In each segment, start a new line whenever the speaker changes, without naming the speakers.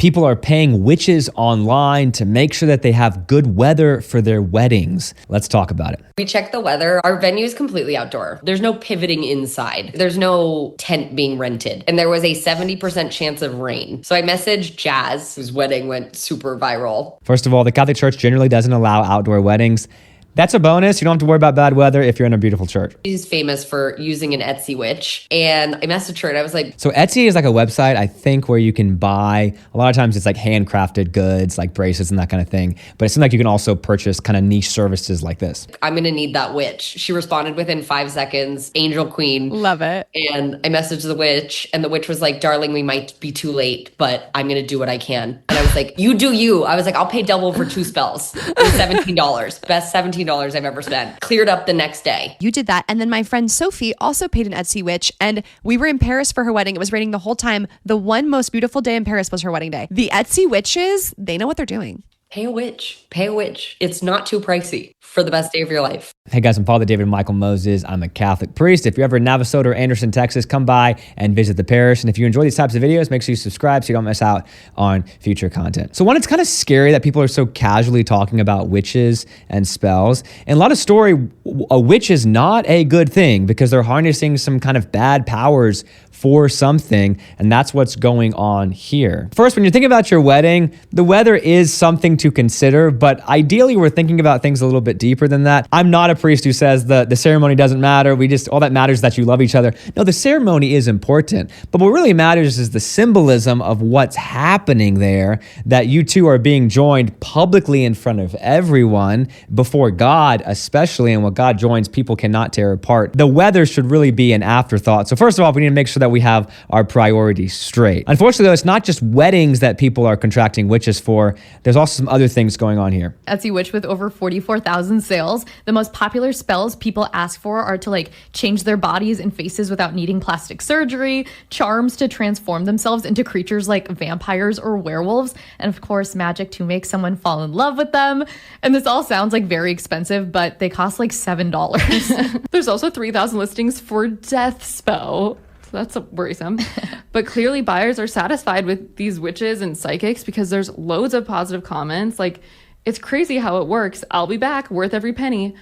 People are paying witches online to make sure that they have good weather for their weddings. Let's talk about it.
We checked the weather. Our venue is completely outdoor. There's no pivoting inside. There's no tent being rented. And there was a 70% chance of rain. So I messaged Jazz, whose wedding went super viral.
First of all, the Catholic Church generally doesn't allow outdoor weddings. That's a bonus. You don't have to worry about bad weather if you're in a beautiful church.
She's famous for using an Etsy witch. And I messaged her and I was like...
So Etsy is like a website, I think, where you can buy, a lot of times it's like handcrafted goods, like bracelets and that kind of thing. But it seems like you can also purchase kind of niche services like this.
I'm going to need that witch. She responded within 5 seconds, Angel Queen.
Love it.
And I messaged the witch and the witch was like, darling, we might be too late, but I'm going to do what I can. And I was like, you do you. I was like, I'll pay double for 2 spells. It was $17. Best $17 I've ever spent. Cleared up the next day.
You did that. And then my friend Sophie also paid an Etsy witch, and we were in Paris for her wedding. It was raining the whole time. The one most beautiful day in Paris was her wedding day. The Etsy witches, they know what they're doing.
Pay a witch. Pay a witch. It's not too pricey for the best day of your life.
Hey guys, I'm Father David Michael Moses. I'm a Catholic priest. If you're ever in Navasota or Anderson, Texas, come by and visit the parish. And if you enjoy these types of videos, make sure you subscribe so you don't miss out on future content. So one, it's kind of scary that people are so casually talking about witches and spells. In a lot of story, a witch is not a good thing because they're harnessing some kind of bad powers for something, and that's what's going on here. First, when you're thinking about your wedding, the weather is something to consider, but ideally we're thinking about things a little bit deeper than that. I'm not a priest who says the ceremony doesn't matter. All that matters is that you love each other. No, the ceremony is important, but what really matters is the symbolism of what's happening there, that you two are being joined publicly in front of everyone, before God especially, and what God joins, people cannot tear apart. The weather should really be an afterthought. So first of all, we need to make sure that we have our priorities straight. Unfortunately, though, it's not just weddings that people are contracting witches for. There's also some other things going on here.
Etsy witch with over 44,000 sales. The most popular spells people ask for are to like change their bodies and faces without needing plastic surgery, charms to transform themselves into creatures like vampires or werewolves, and of course, magic to make someone fall in love with them. And this all sounds like very expensive, but they cost like $7. There's also 3,000 listings for death spell. That's worrisome. But clearly buyers are satisfied with these witches and psychics because there's loads of positive comments. Like, it's crazy how it works. I'll be back, worth every penny.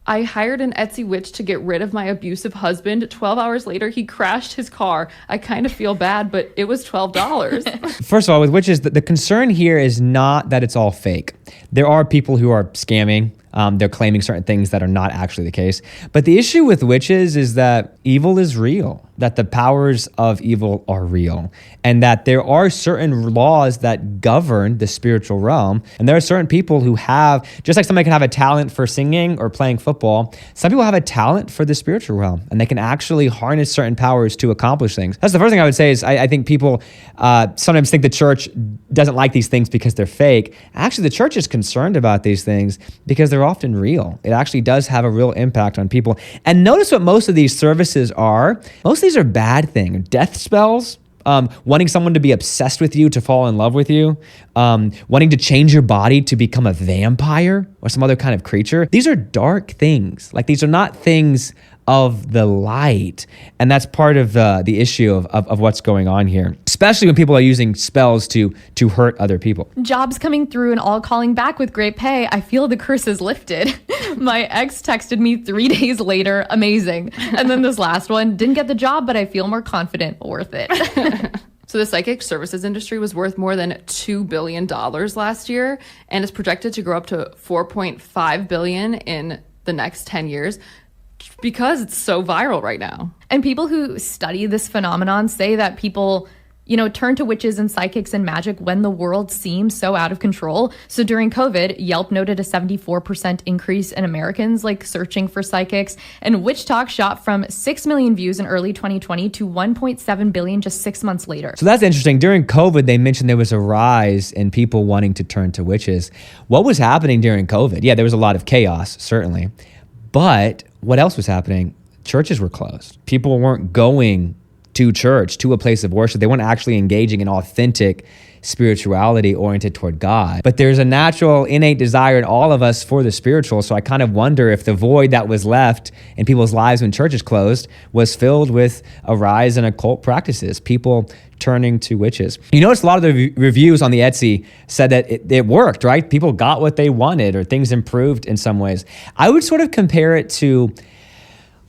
I hired an Etsy witch to get rid of my abusive husband. 12 hours later, he crashed his car. I kind of feel bad, but it was $12.
First of all, with witches, the concern here is not that it's all fake. There are people who are scamming. They're claiming certain things that are not actually the case. But the issue with witches is that evil is real, that the powers of evil are real, and that there are certain laws that govern the spiritual realm. And there are certain people who have, just like somebody can have a talent for singing or playing football, some people have a talent for the spiritual realm, and they can actually harness certain powers to accomplish things. That's the first thing I would say is I think people sometimes think the church doesn't like these things because they're fake. Actually, the church is concerned about these things because they're often real. It actually does have a real impact on people. And notice what most of these services are. Most of these are bad things. Death spells, wanting someone to be obsessed with you, to fall in love with you, wanting to change your body to become a vampire or some other kind of creature. These are dark things. Like, these are not things of the light. And that's part of the issue of what's going on here, especially when people are using spells to hurt other people.
Jobs coming through and all calling back with great pay. I feel the curse is lifted. My ex texted me 3 days later, amazing. And then this last one, didn't get the job, but I feel more confident, worth it.
So the psychic services industry was worth more than $2 billion last year, and is projected to grow up to $4.5 billion in the next 10 years. Because it's so viral right now.
And people who study this phenomenon say that people, turn to witches and psychics and magic when the world seems so out of control. So during COVID, Yelp noted a 74% increase in Americans searching for psychics, and Witch Talk shot from 6 million views in early 2020 to 1.7 billion just 6 months later.
So that's interesting. During COVID, they mentioned there was a rise in people wanting to turn to witches. What was happening during COVID? Yeah, there was a lot of chaos, certainly. But what else was happening? Churches were closed. People weren't going to church, to a place of worship. They weren't actually engaging in authentic spirituality oriented toward God. But there's a natural innate desire in all of us for the spiritual. So I kind of wonder if the void that was left in people's lives when churches closed was filled with a rise in occult practices, people turning to witches. You notice a lot of the reviews on the Etsy said that it worked, right? People got what they wanted, or things improved in some ways. I would sort of compare it to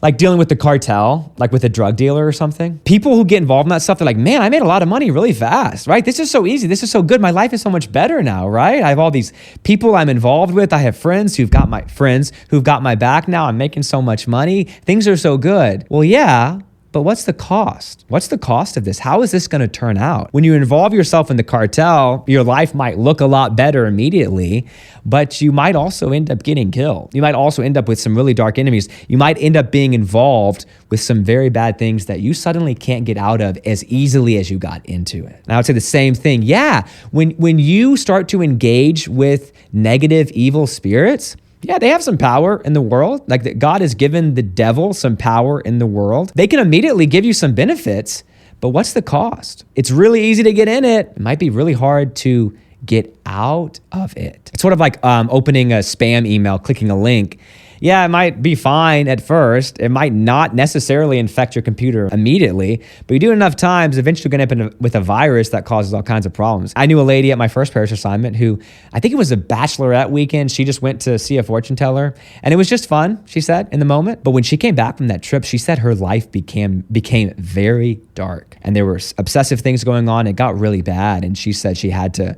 like dealing with the cartel, like with a drug dealer or something. People who get involved in that stuff, they're like, man, I made a lot of money really fast, right? This is so easy. This is so good. My life is so much better now, right? I have all these people I'm involved with. I have friends who've got my back now. I'm making so much money. Things are so good. Well, yeah, but what's the cost? What's the cost of this? How is this going to turn out? When you involve yourself in the cartel, your life might look a lot better immediately, but you might also end up getting killed. You might also end up with some really dark enemies. You might end up being involved with some very bad things that you suddenly can't get out of as easily as you got into it. And I would say the same thing. Yeah, when you start to engage with negative, evil spirits, yeah, they have some power in the world. Like God has given the devil some power in the world. They can immediately give you some benefits, but what's the cost? It's really easy to get in it. It might be really hard to get out of it. It's sort of like opening a spam email, clicking a link. Yeah, it might be fine at first. It might not necessarily infect your computer immediately, but you do it enough times, eventually you're gonna end up with a virus that causes all kinds of problems. I knew a lady at my first parish assignment who, I think it was a bachelorette weekend, she just went to see a fortune teller, and it was just fun, she said, in the moment. But when she came back from that trip, she said her life became very dark, and there were obsessive things going on. It got really bad, and she said she had to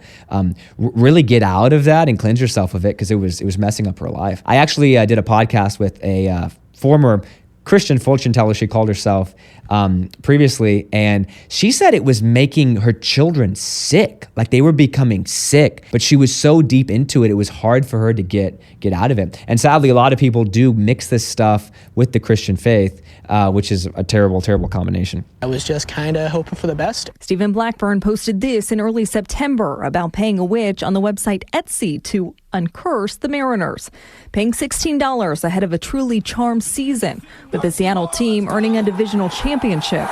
really get out of that and cleanse herself of it because it was messing up her life. I actually did a podcast with a former Christian fortune teller, she called herself, previously, and she said it was making her children sick, like they were becoming sick, but she was so deep into it, it was hard for her to get out of it. And sadly, a lot of people do mix this stuff with the Christian faith, which is a terrible, terrible combination.
I was just kind of hoping for the best.
Stephen Blackburn posted this in early September about paying a witch on the website Etsy to uncurse the Mariners, paying $16 ahead of a truly charmed season, with the Seattle team earning a divisional championship.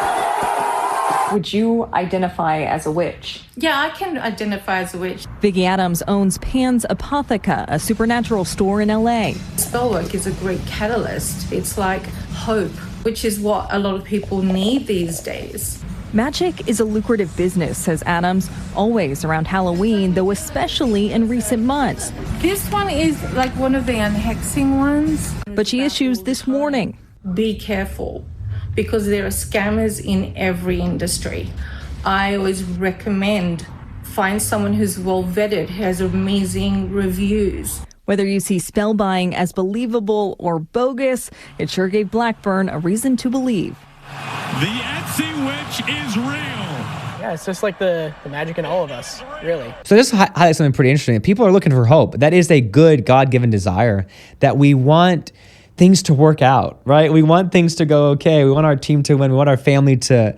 Would you identify as a witch?
Yeah, I can identify as a witch.
Vicki Adams owns Pan's Apotheca, a supernatural store in LA.
Spellwork is a great catalyst. It's like hope, which is what a lot of people need these days.
Magic is a lucrative business, says Adams, always around Halloween, though especially in recent months.
This one is like one of the unhexing ones.
But she issues this warning.
Be careful, because there are scammers in every industry. I always recommend find someone who's well vetted, has amazing reviews.
Whether you see spell buying as believable or bogus, it sure gave Blackburn a reason to believe.
The Etsy witch is real.
Yeah, it's just like the magic in all of us, really.
So this highlights something pretty interesting. People are looking for hope. That is a good God-given desire, that we want things to work out, right? We want things to go okay. We want our team to win. We want our family to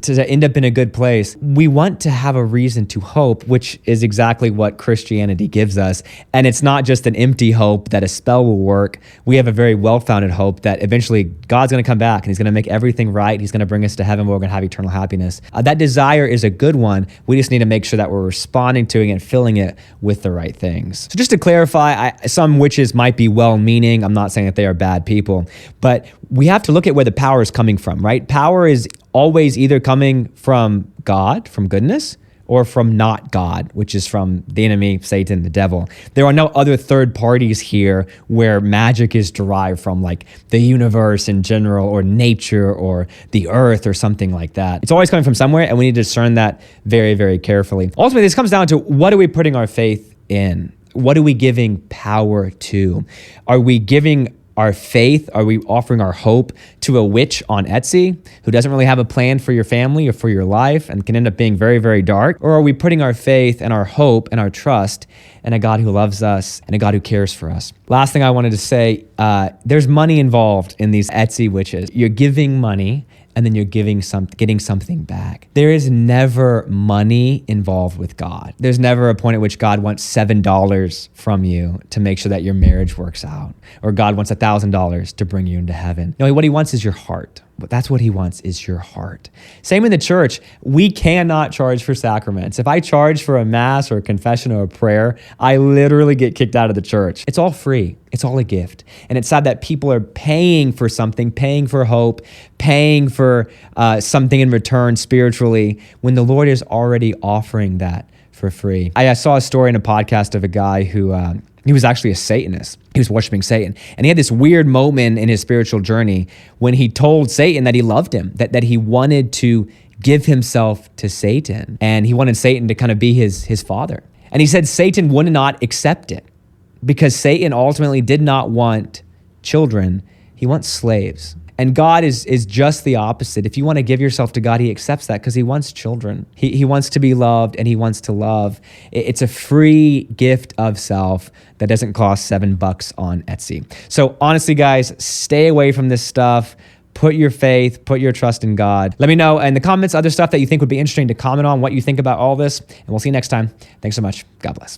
end up in a good place. We want to have a reason to hope, which is exactly what Christianity gives us. And it's not just an empty hope that a spell will work. We have a very well-founded hope that eventually God's going to come back and he's going to make everything right. He's going to bring us to heaven where we're going to have eternal happiness. That desire is a good one. We just need to make sure that we're responding to it and filling it with the right things. So just to clarify, some witches might be well-meaning. I'm not saying that they are bad people, but we have to look at where the power is coming from, right? Power is always either coming from God, from goodness, or from not God, which is from the enemy, Satan, the devil. There are no other third parties here where magic is derived from, like the universe in general, or nature, or the earth, or something like that. It's always coming from somewhere, and we need to discern that very, very carefully. Ultimately, this comes down to, what are we putting our faith in? What are we giving power to? Are we giving our faith? Are we offering our hope to a witch on Etsy who doesn't really have a plan for your family or for your life and can end up being very, very dark? Or are we putting our faith and our hope and our trust in a God who loves us and a God who cares for us? Last thing I wanted to say, there's money involved in these Etsy witches. You're giving money and then you're getting something back. There is never money involved with God. There's never a point at which God wants $7 from you to make sure that your marriage works out, or God wants $1,000 to bring you into heaven. No, what he wants is your heart. But that's what he wants, is your heart. Same in the church. We cannot charge for sacraments. If I charge for a mass or a confession or a prayer, I literally get kicked out of the church. It's all free. It's all a gift. And it's sad that people are paying for something, paying for hope, paying for something in return spiritually, when the Lord is already offering that for free. I saw a story in a podcast of a guy who he was actually a Satanist. He was worshiping Satan. And he had this weird moment in his spiritual journey when he told Satan that he loved him, that he wanted to give himself to Satan. And he wanted Satan to kind of be his father. And he said Satan would not accept it because Satan ultimately did not want children. He wants slaves. And God is just the opposite. If you want to give yourself to God, he accepts that because he wants children. He wants to be loved and he wants to love. It's a free gift of self that doesn't cost $7 on Etsy. So honestly, guys, stay away from this stuff. Put your faith, put your trust in God. Let me know in the comments other stuff that you think would be interesting to comment on, what you think about all this. And we'll see you next time. Thanks so much. God bless.